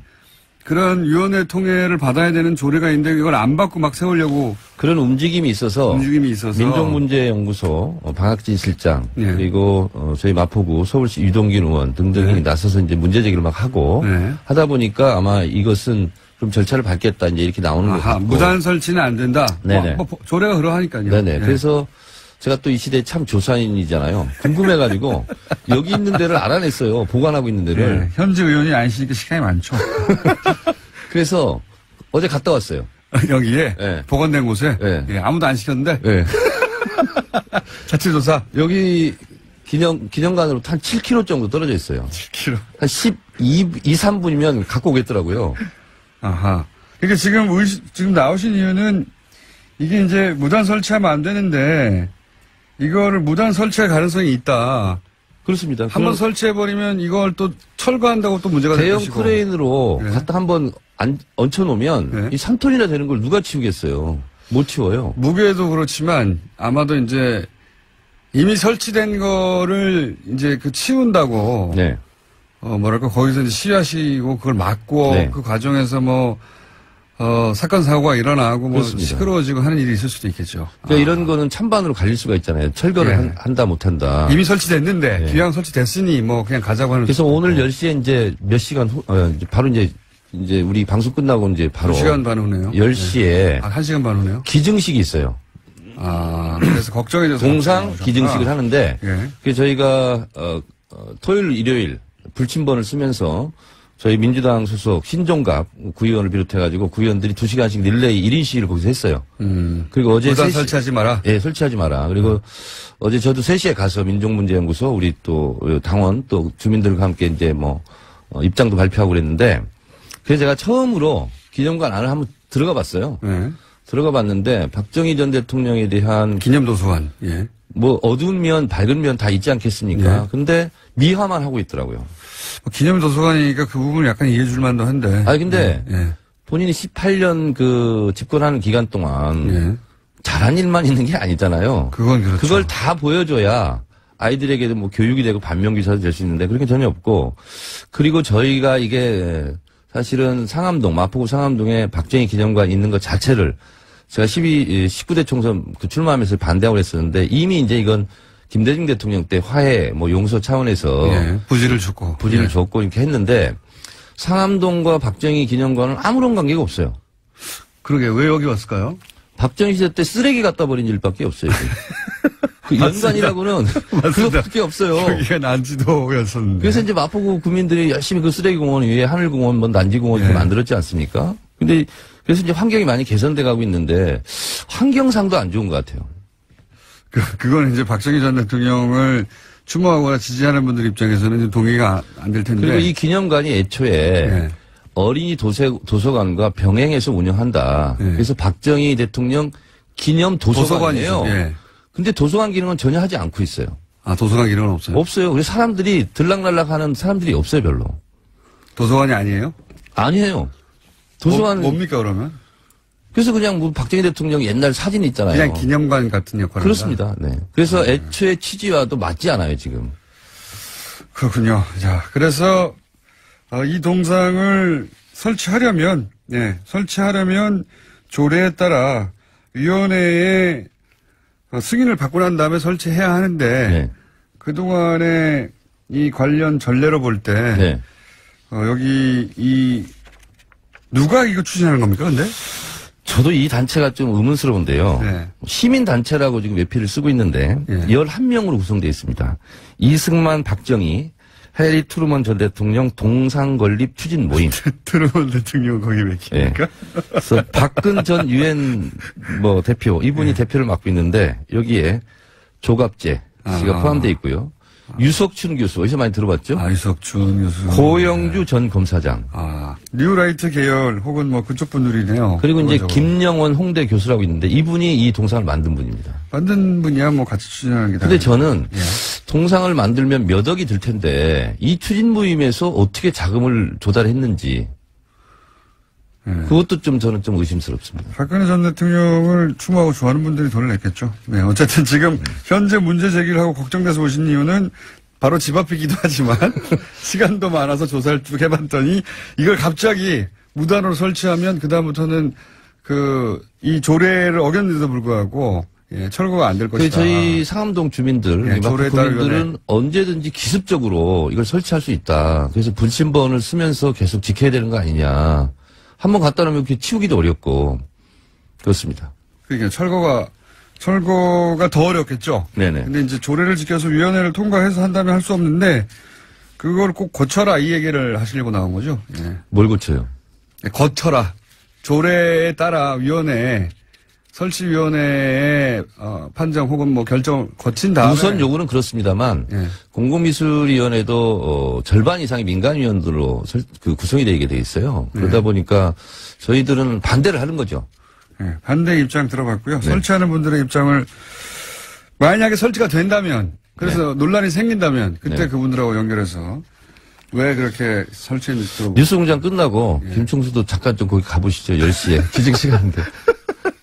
[SPEAKER 3] 그런 위원회 통해를 받아야 되는 조례가 있는데 이걸 안 받고 막 세우려고
[SPEAKER 5] 그런 움직임이 있어서 민족문제연구소 방학진 실장
[SPEAKER 3] 네.
[SPEAKER 5] 그리고 저희 마포구 서울시 유동균 의원 등등이
[SPEAKER 3] 네.
[SPEAKER 5] 나서서 이제 문제 제기를 막 하고
[SPEAKER 3] 네.
[SPEAKER 5] 하다 보니까 아마 이것은 좀 절차를 밟겠다 이제 이렇게 나오는 것 같고
[SPEAKER 3] 무단 설치는 안 된다.
[SPEAKER 5] 네네.
[SPEAKER 3] 뭐 조례가 그러하니까요.
[SPEAKER 5] 네네.
[SPEAKER 3] 네.
[SPEAKER 5] 그래서 제가 또 이 시대에 참 조사인이잖아요. 궁금해가지고 여기 있는 데를 알아냈어요. 보관하고 있는 데를.
[SPEAKER 3] 네. 현지 의원이 아니시니까 시간이 많죠.
[SPEAKER 5] 그래서 어제 갔다 왔어요.
[SPEAKER 3] 여기에
[SPEAKER 5] 네.
[SPEAKER 3] 보관된 곳에
[SPEAKER 5] 네.
[SPEAKER 3] 예, 아무도 안 시켰는데
[SPEAKER 5] 네.
[SPEAKER 3] 자체조사
[SPEAKER 5] 여기 기념관으로 한 7km 정도 떨어져 있어요.
[SPEAKER 3] 7km.
[SPEAKER 5] 한 3분이면 갖고 오겠더라고요.
[SPEAKER 3] 아하. 그러니까 지금 나오신 이유는 이게 이제 무단 설치하면 안 되는데 이거를 무단 설치할 가능성이 있다.
[SPEAKER 5] 그렇습니다.
[SPEAKER 3] 한번 설치해버리면 이걸 또 철거한다고 또 문제가 될
[SPEAKER 5] 대형
[SPEAKER 3] 것이고.
[SPEAKER 5] 크레인으로
[SPEAKER 3] 네.
[SPEAKER 5] 갖다 한번 얹혀놓으면
[SPEAKER 3] 네.
[SPEAKER 5] 이 3톤이나 되는 걸 누가 치우겠어요. 못 치워요.
[SPEAKER 3] 무게도 그렇지만 아마도 이제 이미 설치된 거를 이제 치운다고.
[SPEAKER 5] 네.
[SPEAKER 3] 거기서 이제 시위하시고 그걸 막고
[SPEAKER 5] 네.
[SPEAKER 3] 그 과정에서 사건 사고가 일어나고
[SPEAKER 5] 그렇습니다.
[SPEAKER 3] 시끄러워지고 하는 일이 있을 수도 있겠죠.
[SPEAKER 5] 그러니까 이런 거는 찬반으로 갈릴 수가 있잖아요. 철거를
[SPEAKER 3] 네.
[SPEAKER 5] 한다 못한다.
[SPEAKER 3] 이미 설치됐는데
[SPEAKER 5] 네.
[SPEAKER 3] 기왕 설치됐으니 그냥 가자고 하는.
[SPEAKER 5] 그래서 오늘 10시에 이제 몇 시간 후, 이제 바로 이제 우리 방송 끝나고 이제 바로
[SPEAKER 3] 2시간 반 후네요.
[SPEAKER 5] 10시에
[SPEAKER 3] 네. 1시간 반 후네요.
[SPEAKER 5] 기증식이 있어요.
[SPEAKER 3] 그래서 걱정이 돼서
[SPEAKER 5] 동상 기증식을 하는데
[SPEAKER 3] 예.
[SPEAKER 5] 그래서 저희가 토요일 일요일 불침번을 쓰면서 저희 민주당 소속 신종갑 구의원을 비롯해가지고 구의원들이 2시간씩 릴레이 1인 시위를 거기서 했어요. 그리고 어제
[SPEAKER 3] 무단 설치하지 마라.
[SPEAKER 5] 예, 설치하지 마라. 그리고 어제 저도 3시에 가서 민족문제연구소 우리 또 당원 또 주민들과 함께 이제 입장도 발표하고 그랬는데 그래서 제가 처음으로 기념관 안을 한번 들어가 봤어요.
[SPEAKER 3] 네.
[SPEAKER 5] 들어가 봤는데 박정희 전 대통령에 대한
[SPEAKER 3] 기념도서관. 예.
[SPEAKER 5] 뭐 어두운 면, 밝은 면 다 있지 않겠습니까?
[SPEAKER 3] 예.
[SPEAKER 5] 근데 미화만 하고 있더라고요.
[SPEAKER 3] 뭐 기념도서관이니까 그 부분을 약간 이해해 줄 만도 한데.
[SPEAKER 5] 아니 근데
[SPEAKER 3] 예.
[SPEAKER 5] 본인이 18년 그 집권하는 기간 동안
[SPEAKER 3] 예.
[SPEAKER 5] 잘한 일만 있는 게 아니잖아요.
[SPEAKER 3] 그건 그렇죠.
[SPEAKER 5] 그걸 다 보여줘야 아이들에게도 뭐 교육이 되고 반면교사도 될 수 있는데 그렇게 전혀 없고, 그리고 저희가 이게 사실은 상암동, 마포구 상암동에 박정희 기념관 있는 것 자체를 제가 19대 총선 그 출마하면서 반대하고 그랬었는데 이미 이제 이건 김대중 대통령 때 화해 뭐 용서 차원에서
[SPEAKER 3] 예. 부지를 줬고.
[SPEAKER 5] 부지를
[SPEAKER 3] 예.
[SPEAKER 5] 줬고 이렇게 했는데 상암동과 박정희 기념관은 아무런 관계가 없어요.
[SPEAKER 3] 그러게 왜 여기 왔을까요?
[SPEAKER 5] 박정희 시대 때 쓰레기 갖다 버린 일밖에 없어요. 그 연관이라고는 그것밖에 없어요.
[SPEAKER 3] 거기가 난지도였었는데.
[SPEAKER 5] 그래서 이제 마포구 구민들이 열심히 그 쓰레기 공원 위에 하늘공원, 뭐 난지공원 이렇게
[SPEAKER 3] 예.
[SPEAKER 5] 만들었지 않습니까? 근데 그래서 이제 환경이 많이 개선돼 가고 있는데 환경상도 안 좋은 것 같아요.
[SPEAKER 3] 그건 이제 박정희 전 대통령을 추모하거나 지지하는 분들 입장에서는 동의가 안 될 텐데.
[SPEAKER 5] 그리고 이 기념관이 애초에
[SPEAKER 3] 예.
[SPEAKER 5] 어린이 도서관과 병행해서 운영한다.
[SPEAKER 3] 예.
[SPEAKER 5] 그래서 박정희 대통령 기념 도서관이에요.
[SPEAKER 3] 도서관이죠. 예.
[SPEAKER 5] 근데 도서관 기능은 전혀 하지 않고 있어요.
[SPEAKER 3] 아, 도서관 기능은 없어요?
[SPEAKER 5] 없어요. 그래서 사람들이 들락날락 하는 사람들이 없어요, 별로.
[SPEAKER 3] 도서관이 아니에요?
[SPEAKER 5] 아니에요. 도서관.
[SPEAKER 3] 뭡니까, 그러면?
[SPEAKER 5] 그래서 그냥 뭐 박정희 대통령 옛날 사진 있잖아요.
[SPEAKER 3] 그냥 기념관 같은 역할을
[SPEAKER 5] 그렇습니다. 네. 그래서 애초에 취지와도 맞지 않아요, 지금.
[SPEAKER 3] 그렇군요. 자, 그래서 이 동상을 설치하려면 조례에 따라 위원회에 승인을 받고 난 다음에 설치해야 하는데
[SPEAKER 5] 네.
[SPEAKER 3] 그동안에 이 관련 전례로 볼 때
[SPEAKER 5] 네.
[SPEAKER 3] 여기 누가 이거 추진하는 겁니까, 근데?
[SPEAKER 5] 저도 이 단체가 좀 의문스러운데요.
[SPEAKER 3] 네.
[SPEAKER 5] 시민단체라고 지금 외피를 쓰고 있는데
[SPEAKER 3] 네.
[SPEAKER 5] 11명으로 구성되어 있습니다. 이승만, 박정희, 해리 트루먼 전 대통령 동상 건립 추진 모임.
[SPEAKER 3] 트루먼 대통령 거기 왜 킵니까?
[SPEAKER 5] 그래서 박근 전 유엔 뭐 대표, 이분이 대표를 맡고 있는데 여기에 조갑재 씨가 포함되어 있고요. 유석춘 교수, 어디서 많이 들어봤죠?
[SPEAKER 3] 유석춘 교수.
[SPEAKER 5] 고영주 전 검사장.
[SPEAKER 3] 뉴라이트 계열 혹은 뭐 그쪽 분들이네요.
[SPEAKER 5] 그리고 이제
[SPEAKER 3] 그거죠.
[SPEAKER 5] 김영원 홍대 교수라고 있는데 이분이 이 동상을 만든 분입니다.
[SPEAKER 3] 만든 분이야 뭐 같이 추진하는 게
[SPEAKER 5] 근데
[SPEAKER 3] 당연히.
[SPEAKER 5] 저는
[SPEAKER 3] 예.
[SPEAKER 5] 동상을 만들면 몇 억이 들 텐데 이 추진 모임에서 어떻게 자금을 조달했는지 그것도 좀 저는 좀 의심스럽습니다.
[SPEAKER 3] 박근혜 전 대통령을 추모하고 좋아하는 분들이 돈을 냈겠죠. 네, 어쨌든 지금 현재 문제 제기를 하고 걱정돼서 오신 이유는 바로 집 앞이기도 하지만 시간도 많아서 조사를 쭉 해봤더니 이걸 갑자기 무단으로 설치하면 그다음부터는 이 조례를 어겼는데도 불구하고 철거가 안 될 것이다.
[SPEAKER 5] 저희 상암동 주민들,
[SPEAKER 3] 예, 조례에 따르면
[SPEAKER 5] 국민들은 언제든지 기습적으로 이걸 설치할 수 있다. 그래서 불침번을 쓰면서 계속 지켜야 되는 거 아니냐. 한번 갖다 놓으면 이렇게 치우기도 어렵고 그렇습니다.
[SPEAKER 3] 그러니까 철거가 더 어렵겠죠.
[SPEAKER 5] 네네.
[SPEAKER 3] 근데 이제 조례를 지켜서 위원회를 통과해서 한다면 할 수 없는데 그걸 꼭 고쳐라 이 얘기를 하시려고 나온 거죠. 예.
[SPEAKER 5] 뭘 고쳐요?
[SPEAKER 3] 거쳐라. 조례에 따라 설치위원회의 판정 혹은 뭐 결정을 거친 다음에
[SPEAKER 5] 우선 요구는 그렇습니다만
[SPEAKER 3] 예.
[SPEAKER 5] 공공미술위원회도 절반 이상이 민간위원들로 구성이 되게 돼 있어요. 그러다 보니까 저희들은 반대를 하는 거죠.
[SPEAKER 3] 예, 반대 입장 들어봤고요.
[SPEAKER 5] 네.
[SPEAKER 3] 설치하는 분들의 입장을 만약에 설치가 된다면 그래서 논란이 생긴다면 그때 그분들하고 연결해서 왜 그렇게 설치했는지 들어보고.
[SPEAKER 5] 뉴스공장 끝나고 김충수도 잠깐 좀 거기 가보시죠. 10시에 기증시간인데.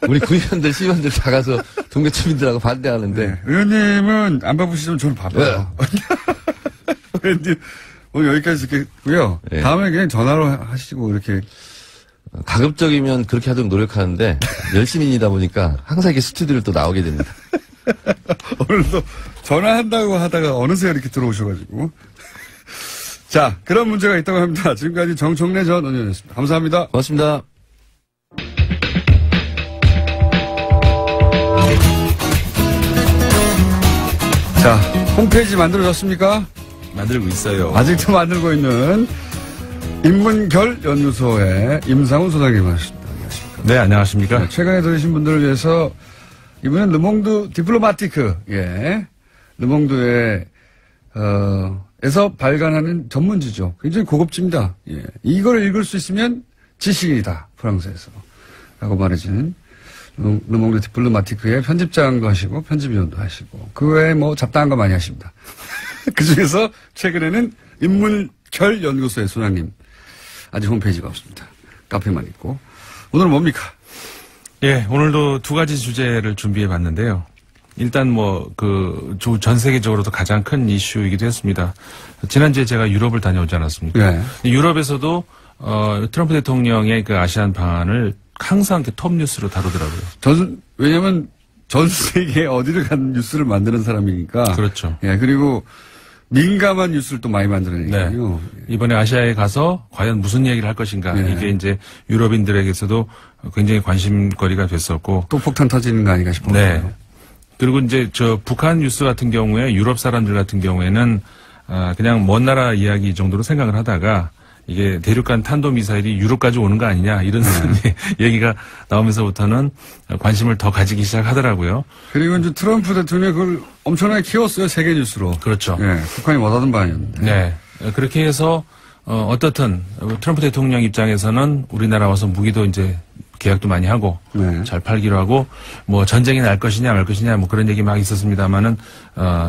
[SPEAKER 5] 우리 구의원들, 시의원들 다 가서 동네 주민들하고 반대하는데.
[SPEAKER 3] 네. 의원님은 안 바쁘시지만 저는 바빠요. 의원님 오늘 여기까지 듣겠고요.
[SPEAKER 5] 네.
[SPEAKER 3] 다음에 그냥 전화로 하시고 이렇게.
[SPEAKER 5] 가급적이면 그렇게 하도록 노력하는데 열심히이다 보니까 항상 이렇게 스튜디오를 또 나오게 됩니다.
[SPEAKER 3] 오늘도 전화한다고 하다가 어느새 이렇게 들어오셔가지고. 자, 그런 문제가 있다고 합니다. 지금까지 정청래 전 의원이었습니다. 감사합니다.
[SPEAKER 5] 고맙습니다.
[SPEAKER 3] 자, 홈페이지 만들어졌습니까?
[SPEAKER 6] 만들고 있어요.
[SPEAKER 3] 아직도 만들고 있는 인문결연구소의 임상훈 소장님 하셨습니다. 안녕하십니까?
[SPEAKER 6] 네, 안녕하십니까?
[SPEAKER 3] 네, 최근에 들으신 분들을 위해서 이번엔 르몽드 디플로마티크, 르몽드의 에서 발간하는 전문지죠. 굉장히 고급집니다. 이걸 읽을 수 있으면 지식인이다. 프랑스에서. 라고 말해지는 르몽드 디플로마티크의 편집장도 하시고 편집위원도 하시고 그 외에 뭐 잡다한 거 많이 하십니다. 그중에서 최근에는 인문결 연구소의 소장님. 아직 홈페이지가 없습니다. 카페만 있고. 오늘은 뭡니까?
[SPEAKER 6] 예, 오늘도 두 가지 주제를 준비해 봤는데요. 일단 전 세계적으로도 가장 큰 이슈이기도 했습니다. 지난주에 제가 유럽을 다녀오지 않았습니까?
[SPEAKER 3] 네.
[SPEAKER 6] 유럽에서도 트럼프 대통령의 그 아시안 방안을 항상 톱 뉴스로 다루더라고요.
[SPEAKER 3] 왜냐면 전 세계 어디를 간 뉴스를 만드는 사람이니까.
[SPEAKER 6] 그렇죠.
[SPEAKER 3] 예, 그리고 민감한 뉴스를 또 많이 만들어내니까요.
[SPEAKER 6] 네. 이번에 아시아에 가서 과연 무슨 얘기를 할 것인가.
[SPEAKER 3] 네.
[SPEAKER 6] 이게 이제 유럽인들에게서도 굉장히 관심거리가 됐었고.
[SPEAKER 3] 또 폭탄 터지는 거 아닌가 싶어요.
[SPEAKER 6] 네. 그리고 이제 북한 뉴스 같은 경우에 유럽 사람들 같은 경우에는 그냥 먼 나라 이야기 정도로 생각을 하다가 이게 대륙간 탄도미사일이 유럽까지 오는 거 아니냐 이런 얘기가 나오면서부터는 관심을 더 가지기 시작하더라고요.
[SPEAKER 3] 그리고 이제 트럼프 대통령이 그걸 엄청나게 키웠어요. 세계 뉴스로.
[SPEAKER 6] 그렇죠.
[SPEAKER 3] 예, 북한이 못하던 바아니었는데.
[SPEAKER 6] 네. 그렇게 해서 어떻든 트럼프 대통령 입장에서는 우리나라 와서 무기도 이제 계약도 많이 하고
[SPEAKER 3] 네.
[SPEAKER 6] 잘 팔기로 하고 뭐 전쟁이 날 것이냐 말 것이냐 뭐 그런 얘기 막 있었습니다만은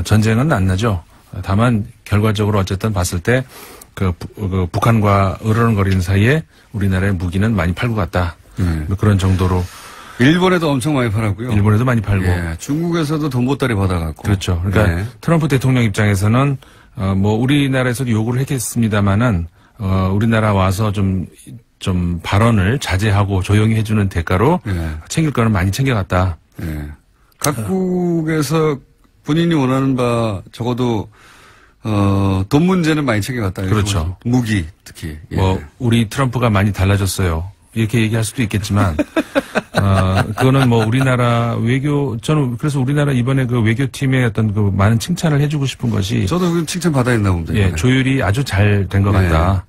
[SPEAKER 6] 전쟁은 안 나죠. 다만 결과적으로 어쨌든 봤을 때 그 북한과 으르렁거리는 사이에 우리나라의 무기는 많이 팔고 갔다. 뭐 그런 정도로.
[SPEAKER 3] 일본에도 엄청 많이 팔았고요.
[SPEAKER 6] 일본에도 많이 팔고.
[SPEAKER 3] 예, 중국에서도 돈 보따리 받아갖고.
[SPEAKER 6] 그렇죠. 그러니까
[SPEAKER 3] 네.
[SPEAKER 6] 트럼프 대통령 입장에서는 뭐 우리나라에서도 요구를 했겠습니다만은 우리나라 와서 좀 발언을 자제하고 조용히 해주는 대가로 챙길 거는 많이 챙겨갔다.
[SPEAKER 3] 예. 각국에서 본인이 원하는 바 적어도 돈 문제는 많이 챙겨갔다.
[SPEAKER 6] 그렇죠.
[SPEAKER 3] 무기 특히. 예.
[SPEAKER 6] 뭐 우리 트럼프가 많이 달라졌어요. 이렇게 얘기할 수도 있겠지만 그거는 뭐 우리나라 저는 그래서 우리나라 이번에 그 외교팀의 어떤 그 많은 칭찬을 해주고 싶은 것이
[SPEAKER 3] 저도 그 칭찬 받아야 했나 봅니다.
[SPEAKER 6] 예, 조율이 아주 잘 된 것 같다.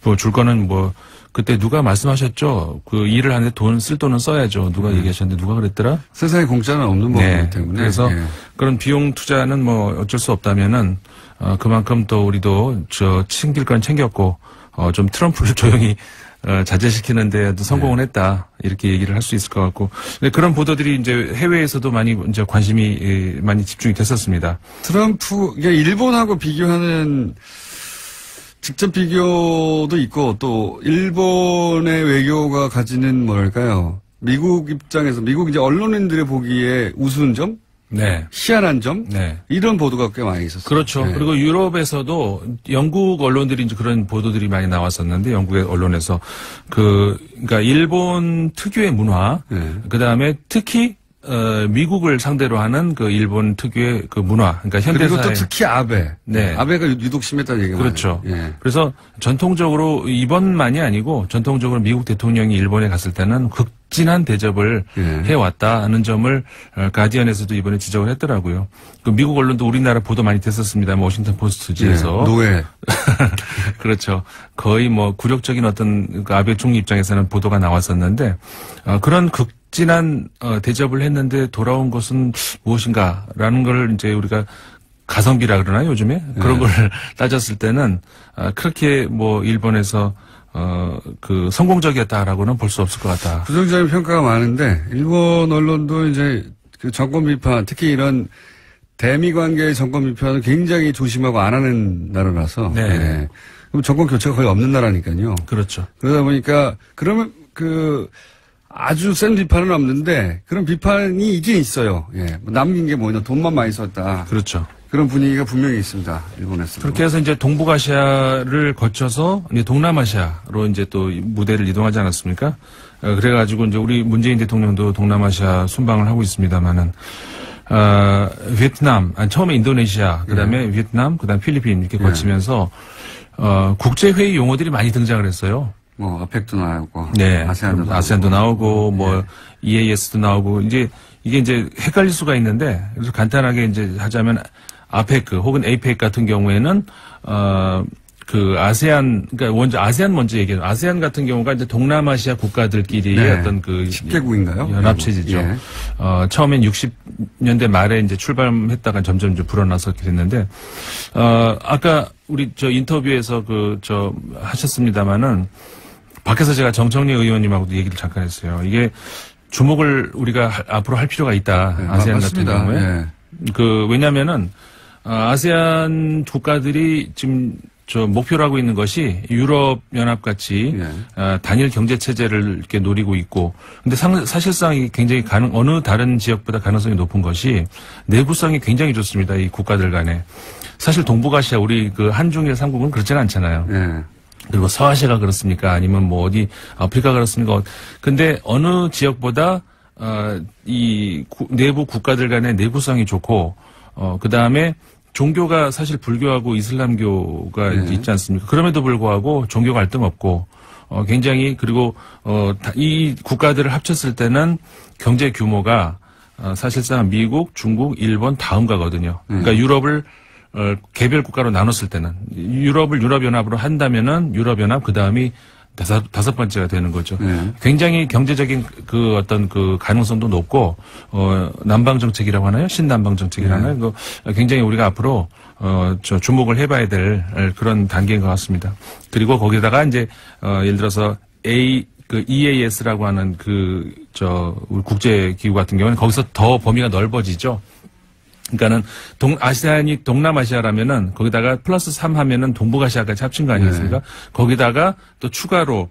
[SPEAKER 6] 뭐 줄 거는 뭐 그때 누가 말씀하셨죠? 그 일을 하는데 쓸 돈은 써야죠. 누가 얘기하셨는데 누가 그랬더라?
[SPEAKER 3] 세상에 공짜는 없는 법이기 때문에.
[SPEAKER 6] 그래서 그런 비용 투자는 뭐 어쩔 수 없다면은 그만큼 또 우리도 챙길 건 챙겼고 좀 트럼프를 조용히 자제시키는 데도 성공을 했다. 이렇게 얘기를 할 수 있을 것 같고. 그런 보도들이 이제 해외에서도 많이 이제 관심이 많이 집중이 됐었습니다.
[SPEAKER 3] 트럼프, 일본하고 비교하는 직접 비교도 있고 또 일본의 외교가 가지는 뭐랄까요. 미국 입장에서 미국 이제 언론인들의 보기에 우스운 점?
[SPEAKER 6] 네.
[SPEAKER 3] 희한한 점?
[SPEAKER 6] 네.
[SPEAKER 3] 이런 보도가 꽤 많이 있었어요.
[SPEAKER 6] 그렇죠. 네. 그리고 유럽에서도 영국 언론들이 이제 그런 보도들이 많이 나왔었는데 영국의 언론에서 그러니까 일본 특유의 문화, 그 다음에 특히 미국을 상대로 하는 그 일본 특유의 그 문화, 그러니까 현대사회.
[SPEAKER 3] 그리고 또 특히 아베.
[SPEAKER 6] 네.
[SPEAKER 3] 아베가 유독 심했다는 얘기가
[SPEAKER 6] 그렇죠.
[SPEAKER 3] 많아요. 예.
[SPEAKER 6] 그래서 전통적으로 이번만이 아니고 전통적으로 미국 대통령이 일본에 갔을 때는 극진한 대접을 해왔다는 점을 가디언에서도 이번에 지적을 했더라고요. 그 미국 언론도 우리나라 보도 많이 됐었습니다. 워싱턴 포스트지에서.
[SPEAKER 3] 노예.
[SPEAKER 6] 그렇죠. 거의 뭐 굴욕적인 어떤 그 아베 총리 입장에서는 보도가 나왔었는데 그런 극진한 대접을 했는데 돌아온 것은 무엇인가라는 걸 이제 우리가 가성비라 그러나 요즘에 그런 걸 따졌을 때는 그렇게 뭐 일본에서 그 성공적이었다라고는 볼 수 없을 것 같다.
[SPEAKER 3] 부정적인 평가가 많은데 일본 언론도 이제 그 정권 비판, 특히 이런 대미 관계의 정권 비판을 굉장히 조심하고 안 하는 나라라서.
[SPEAKER 6] 네.
[SPEAKER 3] 네. 그럼 정권 교체가 거의 없는 나라니까요.
[SPEAKER 6] 그렇죠.
[SPEAKER 3] 그러다 보니까 그러면 아주 센 비판은 없는데 그런 비판이 있긴 있어요. 예. 남긴 게 뭐냐, 돈만 많이 썼다.
[SPEAKER 6] 그렇죠.
[SPEAKER 3] 그런 분위기가 분명히 있습니다. 일본에서.
[SPEAKER 6] 그렇게 해서 이제 동북아시아를 거쳐서 이제 동남아시아로 이제 또 무대를 이동하지 않았습니까? 그래가지고 이제 우리 문재인 대통령도 동남아시아 순방을 하고 있습니다만은 베트남, 처음에 인도네시아, 그다음에 베트남, 그다음 필리핀 이렇게 거치면서 국제회의 용어들이 많이 등장을 했어요.
[SPEAKER 3] 뭐 아펙도 나오고,
[SPEAKER 6] 네,
[SPEAKER 3] 아세안도
[SPEAKER 6] 나오고, 뭐 EAS도 나오고 이제 이게 이제 헷갈릴 수가 있는데 그래서 간단하게 이제 하자면 아페크 혹은 에이펙 같은 경우에는 그 아세안, 그러니까 아세안 먼저 얘기해요. 아세안 같은 경우가 이제 동남아시아 국가들끼리의 어떤 그
[SPEAKER 3] 10개국인가요?
[SPEAKER 6] 연합체제죠.
[SPEAKER 3] 예.
[SPEAKER 6] 처음엔 60년대 말에 이제 출발했다가 점점 이제 불어나서 그렇게 됐는데 아까 우리 인터뷰에서 하셨습니다마는 밖에서 제가 정청래 의원님하고도 얘기를 잠깐 했어요. 이게 주목을 우리가 앞으로 할 필요가 있다.
[SPEAKER 3] 네,
[SPEAKER 6] 아세안
[SPEAKER 3] 맞습니다.
[SPEAKER 6] 같은 경우에.
[SPEAKER 3] 네.
[SPEAKER 6] 왜냐면은 아세안 국가들이 지금 목표로 하고 있는 것이 유럽 연합 같이 단일 경제 체제를 이렇게 노리고 있고, 근데 사실상 이게 굉장히 어느 다른 지역보다 가능성이 높은 것이 내구성이 굉장히 좋습니다. 이 국가들 간에. 사실 동북아시아 우리 그 한중일 3국은 그렇지는 않잖아요.
[SPEAKER 3] 네.
[SPEAKER 6] 그리고 서아시아가 그렇습니까? 아니면 뭐 어디 아프리카 그렇습니까? 근데 어느 지역보다 이 내부 국가들 간의 내구성이 좋고, 그 다음에 종교가 사실 불교하고 이슬람교가 있지 않습니까? 그럼에도 불구하고 종교 갈등 없고, 굉장히, 그리고, 이 국가들을 합쳤을 때는 경제 규모가, 사실상 미국, 중국, 일본 다음 가거든요. 그러니까 유럽을, 개별 국가로 나눴을 때는, 유럽을 유럽연합으로 한다면은 유럽연합, 그 다음이 다섯 번째가 되는 거죠. 굉장히 경제적인 그 어떤 그 가능성도 높고, 남방 정책이라고 하나요? 신남방 정책이라고 하나요? 굉장히 우리가 앞으로, 주목을 해봐야 될 그런 단계인 것 같습니다. 그리고 거기다가 이제, 예를 들어서 EAS라고 하는 우리 국제기구 같은 경우는 거기서 더 범위가 넓어지죠. 그러니까는 아시아니 동남아시아라면은 거기다가 플러스 3 하면은 동북아시아까지 합친 거 아니겠습니까? 거기다가 또 추가로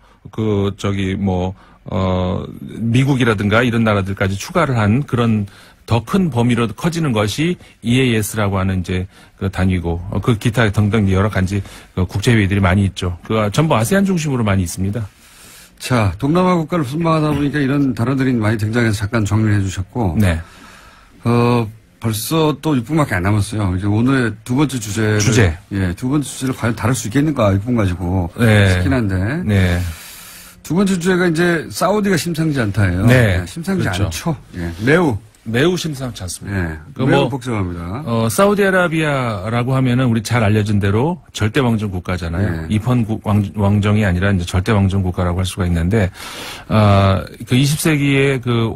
[SPEAKER 6] 미국이라든가 이런 나라들까지 추가를 한 그런 더 큰 범위로 커지는 것이 EAS라고 하는 이제 그 단위고, 그 기타 등등 여러 가지 국제회의들이 많이 있죠. 전부 아세안 중심으로 많이 있습니다.
[SPEAKER 3] 자, 동남아 국가를 순방하다 보니까 이런 단어들이 많이 등장해서 잠깐 정리해 주셨고.
[SPEAKER 6] 네.
[SPEAKER 3] 벌써 또 6분밖에 안 남았어요. 이제 오늘의 두 번째 주제. 예, 두 번째 주제를 과연 다룰 수 있겠는가, 6분 가지고. 싶긴 한데.
[SPEAKER 6] 네.
[SPEAKER 3] 두 번째 주제가 이제 사우디가 심상치 않다예요.
[SPEAKER 6] 네.
[SPEAKER 3] 심상치
[SPEAKER 6] 그렇죠.
[SPEAKER 3] 않죠. 예. 매우
[SPEAKER 6] 심상치 않습니다.
[SPEAKER 3] 예. 매우 복잡합니다.
[SPEAKER 6] 사우디아라비아라고 하면은 우리 잘 알려진 대로 절대 왕정 국가잖아요. 입헌 왕정이 아니라 이제 절대 왕정 국가라고 할 수가 있는데, 그 20세기의 그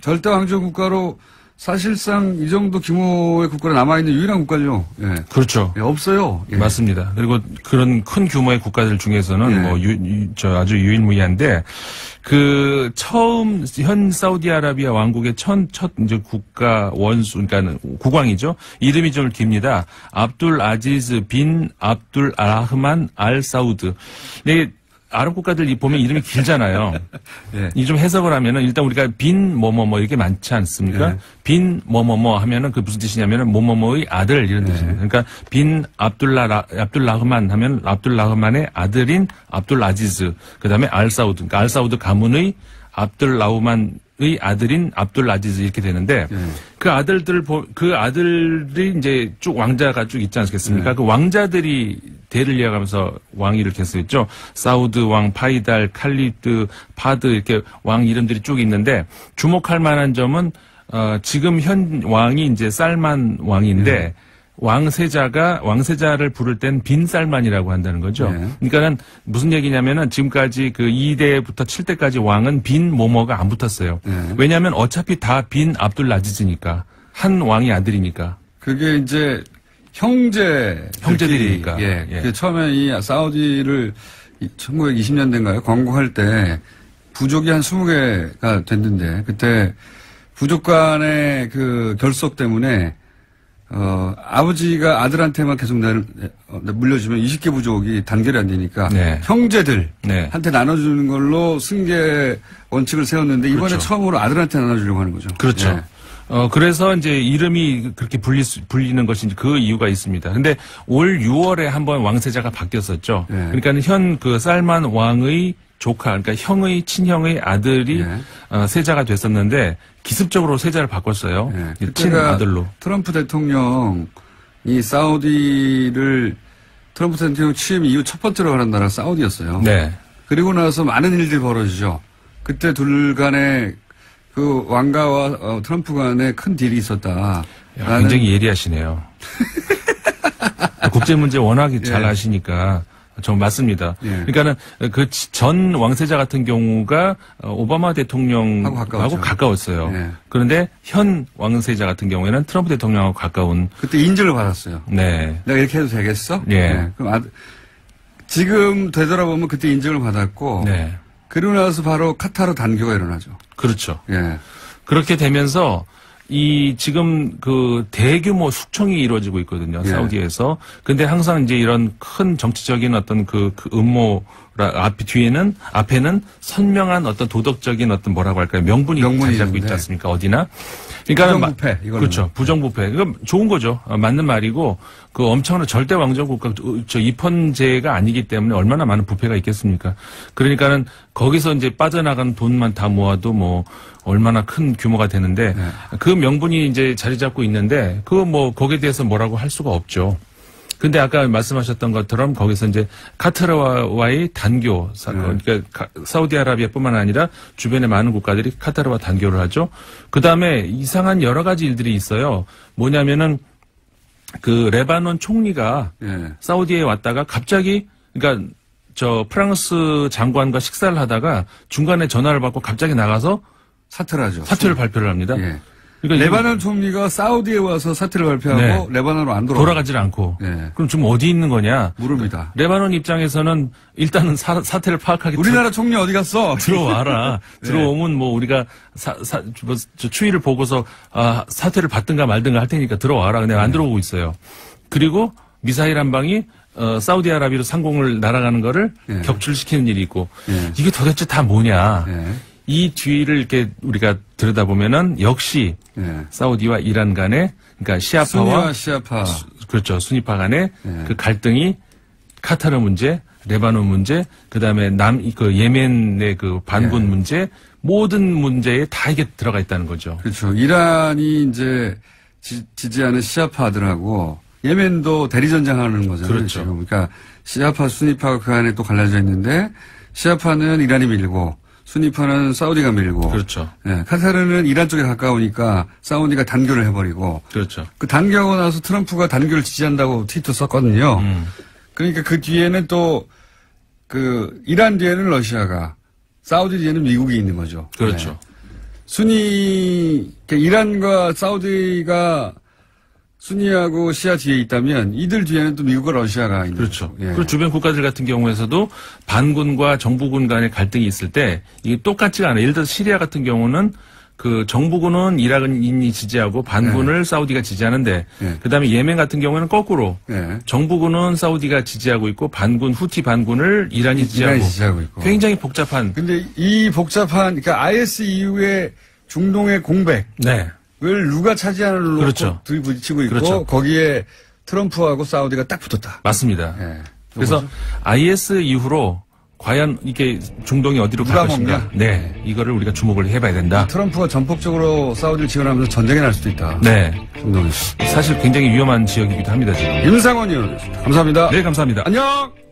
[SPEAKER 3] 절대 왕정 국가로 사실상 이 정도 규모의 국가로 남아있는 유일한 국가죠. 예.
[SPEAKER 6] 그렇죠.
[SPEAKER 3] 예, 없어요. 예.
[SPEAKER 6] 맞습니다. 그리고 그런 큰 규모의 국가들 중에서는 아주 유일무이한데, 현 사우디아라비아 왕국의 첫 이제 국가 원수, 그러니까 국왕이죠. 이름이 좀 깁니다. 압둘 아지즈 빈 압둘 라흐만 알 사우드. 네. 아랍 국가들 보면 이름이 길잖아요.
[SPEAKER 3] 예.
[SPEAKER 6] 이 좀 해석을 하면은 일단 우리가 빈 뭐뭐뭐 이렇게 많지 않습니까? 빈 뭐뭐뭐 하면은 그 무슨 뜻이냐면은 뭐뭐뭐의 아들 이런 뜻입니다. 그러니까 빈 압둘라흐만 하면 압둘라흐만의 아들인 압둘 아지즈, 그다음에 알 사우드, 그러니까 알 사우드 가문의 압둘 라흐만의 아들인 압둘 아지즈 이렇게 되는데, 그 아들들이 이제 쭉 왕자가 쭉 있지 않겠습니까? 그 왕자들이 대를 이어가면서 왕위를 계속했죠. 사우드 왕, 파이달, 칼리드, 파드 이렇게 왕 이름들이 쭉 있는데, 주목할 만한 점은 지금 현 왕이 이제 살만 왕인데, 왕세자를 부를 땐 빈 살만이라고 한다는 거죠. 그러니까는 무슨 얘기냐면은 지금까지 그 2대부터 7대까지 왕은 빈 뭐뭐가 안 붙었어요. 왜냐하면 어차피 다 빈 압둘 라지즈니까, 한 왕의 아들이니까.
[SPEAKER 3] 그게 이제
[SPEAKER 6] 형제들이니까.
[SPEAKER 3] 그 처음에 이 사우디를 1920년대인가요? 건국할 때 부족이 한 20개가 됐는데, 그때 부족 간의 그 결속 때문에 아버지가 아들한테만 계속 물려주면 20개 부족이 단결이 안 되니까 형제들한테 나눠주는 걸로 승계 원칙을 세웠는데, 이번에 처음으로 아들한테 나눠주려고 하는 거죠.
[SPEAKER 6] 그렇죠. 예. 그래서 이제 이름이 그렇게 불리는 것이 그 이유가 있습니다. 근데 올 6월에 한번 왕세자가 바뀌었었죠. 그러니까는 현 그 살만 왕의 조카, 그러니까 친형의 아들이 세자가 됐었는데, 기습적으로 세자를 바꿨어요. 친아들로.
[SPEAKER 3] 트럼프 대통령이 사우디를 트럼프 대통령 취임 이후 첫 번째로 가는 나라가 사우디였어요.
[SPEAKER 6] 네.
[SPEAKER 3] 그리고 나서 많은 일들이 벌어지죠. 그때 둘 간에 그 왕가와 트럼프 간에 큰 딜이 있었다.
[SPEAKER 6] 굉장히 예리하시네요. 국제 문제 워낙에 잘 아시니까. 맞습니다. 그러니까는 그 전 왕세자 같은 경우가 오바마 대통령하고 가까웠어요. 그런데 현 왕세자 같은 경우에는 트럼프 대통령하고 가까운.
[SPEAKER 3] 그때 인증을 받았어요.
[SPEAKER 6] 네.
[SPEAKER 3] 내가 이렇게 해도 되겠어? 그럼 지금 되돌아보면 그때 인증을 받았고. 그러고 나서 바로 카타르 단교가 일어나죠.
[SPEAKER 6] 그렇죠.
[SPEAKER 3] 예.
[SPEAKER 6] 그렇게 되면서 이 지금 그 대규모 숙청이 이루어지고 있거든요.
[SPEAKER 3] 예.
[SPEAKER 6] 사우디에서. 근데 항상 이제 이런 큰 정치적인 어떤 그 음모 앞에는 선명한 어떤 도덕적인 어떤 뭐라고 할까요? 명분이 자리 잡고 있지 않습니까? 어디나. 그러니까
[SPEAKER 3] 부정부패, 이거는.
[SPEAKER 6] 그렇죠. 부정부패. 이건 좋은 거죠. 맞는 말이고 그 엄청난 절대 왕정 국가 입헌제가 아니기 때문에 얼마나 많은 부패가 있겠습니까? 그러니까는 거기서 이제 빠져나간 돈만 다 모아도 뭐 얼마나 큰 규모가 되는데
[SPEAKER 3] 네.
[SPEAKER 6] 그 명분이 이제 자리 잡고 있는데 그거 뭐 거기에 대해서 뭐라고 할 수가 없죠. 근데 아까 말씀하셨던 것처럼 거기서 이제 카타르와의 단교 사건, 그러니까 사우디아라비아뿐만 아니라 주변의 많은 국가들이 카타르와 단교를 하죠. 그 다음에 이상한 여러 가지 일들이 있어요. 뭐냐면은 그 레바논 총리가 사우디에 왔다가 갑자기 그러니까 저 프랑스 장관과 식사를 하다가 중간에 전화를 받고 갑자기 나가서
[SPEAKER 3] 사퇴를 하죠.
[SPEAKER 6] 사퇴를 발표를 합니다.
[SPEAKER 3] 예.
[SPEAKER 6] 그러니까
[SPEAKER 3] 레바논 총리가 사우디에 와서 사퇴를 발표하고
[SPEAKER 6] 네.
[SPEAKER 3] 레바논으로 안
[SPEAKER 6] 돌아가질 않고.
[SPEAKER 3] 네.
[SPEAKER 6] 그럼 지금 어디 있는 거냐?
[SPEAKER 3] 모릅니다.
[SPEAKER 6] 레바논 입장에서는 일단은 사태를 파악하기
[SPEAKER 3] 우리나라 총리 어디 갔어?
[SPEAKER 6] 들어와라.
[SPEAKER 3] 네.
[SPEAKER 6] 들어오면 뭐 우리가 저 추이를 보고서 사퇴를 받든가 말든가 할 테니까 들어와라. 근데 안 들어오고 있어요. 그리고 미사일 한 방이 사우디아라비아로 상공을 날아가는 거를 격출시키는 일이 있고 이게 도대체 다 뭐냐? 이 뒤를 이렇게 우리가 들여다보면은 역시 사우디와 이란 간의 그러니까 시아파와
[SPEAKER 3] 시아파
[SPEAKER 6] 그렇죠. 순위파 간의 그 갈등이 카타르 문제, 레바논 문제, 그다음에 그 예멘의 그 반군 문제 모든 문제에 다 이게 들어가 있다는 거죠.
[SPEAKER 3] 그렇죠. 이란이 이제 지지하는 시아파들하고 예멘도 대리전쟁하는 거잖아요.
[SPEAKER 6] 그렇죠.
[SPEAKER 3] 지금. 그러니까 시아파, 순위파가 그 안에 또 갈라져 있는데 시아파는 이란이 밀고 순위파는 사우디가 밀고.
[SPEAKER 6] 그렇죠.
[SPEAKER 3] 네, 카타르는 이란 쪽에 가까우니까 사우디가 단교를 해버리고.
[SPEAKER 6] 그렇죠.
[SPEAKER 3] 그 단교하고 나서 트럼프가 단교를 지지한다고 트위터 썼거든요. 그러니까 그 뒤에는 또 그 이란 뒤에는 러시아가, 사우디 뒤에는 미국이 있는 거죠.
[SPEAKER 6] 그렇죠.
[SPEAKER 3] 네. 그러니까 이란과 사우디가 순위하고 시아 뒤에 있다면 이들 뒤에는 또 미국과 러시아가 있는
[SPEAKER 6] 그렇죠.
[SPEAKER 3] 거죠. 예.
[SPEAKER 6] 그리고 주변 국가들 같은 경우에서도 반군과 정부군 간의 갈등이 있을 때 이게 똑같지가 않아요. 예를 들어서 시리아 같은 경우는 그 정부군은 이란이 지지하고 반군을 사우디가 지지하는데 그다음에 예멘 같은 경우는 거꾸로 정부군은 사우디가 지지하고 있고 반군 후티 반군을 이란이 지지하고 있고. 굉장히 복잡한.
[SPEAKER 3] 근데 이 복잡한 그러니까 IS 이후에 중동의 공백을 누가 차지하는 걸로
[SPEAKER 6] 그렇죠.
[SPEAKER 3] 부딪히고 있고
[SPEAKER 6] 그렇죠.
[SPEAKER 3] 거기에 트럼프하고 사우디가 딱 붙었다.
[SPEAKER 6] 맞습니다. 그래서 IS 이후로 과연 이게 중동이 어디로 갈 것인가? 네, 이거를 우리가 주목을 해봐야 된다.
[SPEAKER 3] 트럼프가 전폭적으로 사우디를 지원하면서 전쟁이 날 수도 있다.
[SPEAKER 6] 네,
[SPEAKER 3] 중동이
[SPEAKER 6] 사실 굉장히 위험한 지역이기도 합니다. 지금.
[SPEAKER 3] 임상원 의원이었습니다. 감사합니다.
[SPEAKER 6] 네, 감사합니다.
[SPEAKER 3] 안녕.